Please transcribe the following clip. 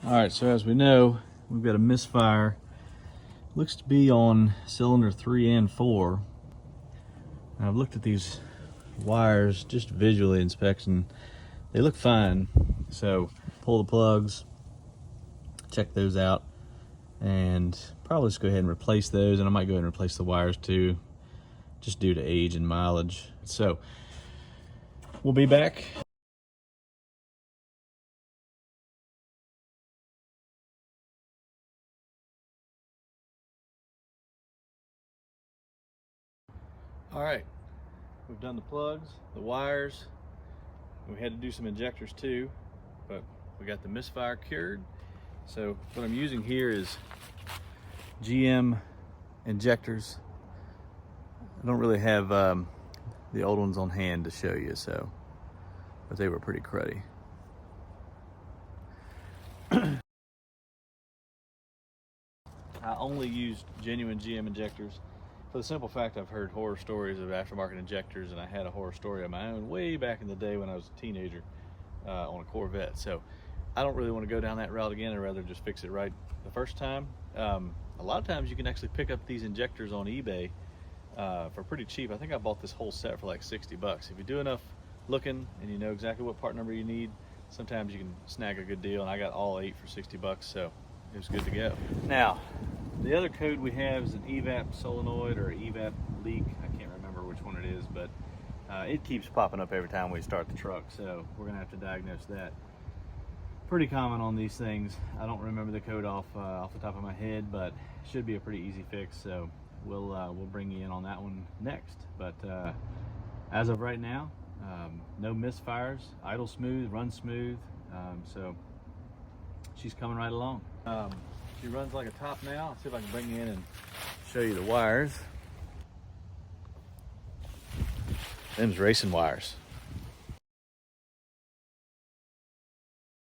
All right, so as we know, we've got a misfire. Looks to be on cylinder 3 and 4. I've looked at these wires just visually inspection. They look fine. So pull the plugs, check those out, and probably just go ahead and replace those. And I might go ahead and replace the wires too, just due to age and mileage. So we'll be back. All right, we've done the plugs, the wires. We had to do some injectors too, but we got the misfire cured. So what I'm using here is GM injectors. I don't really have the old ones on hand to show you, but they were pretty cruddy. I only used genuine GM injectors for the simple fact I've heard horror stories of aftermarket injectors, and I had a horror story of my own way back in the day when I was a teenager on a Corvette. So I don't really want to go down that route again. I'd rather just fix it right the first time. A lot of times you can actually pick up these injectors on eBay for pretty cheap. I think I bought this whole set for like 60 bucks. If you do enough looking and you know exactly what part number you need, sometimes you can snag a good deal, and I got all 8 for 60 bucks, so it was good to go. Now, the other code we have is an evap solenoid or evap leak. I can't remember which one it is, but it keeps popping up every time we start the truck, so we're gonna have to diagnose that. Pretty common on these things. I don't remember the code off the top of my head, but it should be a pretty easy fix, so we'll bring you in on that one next. But as of right now, no misfires, idle smooth, run smooth, so she's coming right along. She runs like a top now. Let's see if I can bring you in and show you the wires. Them's racing wires.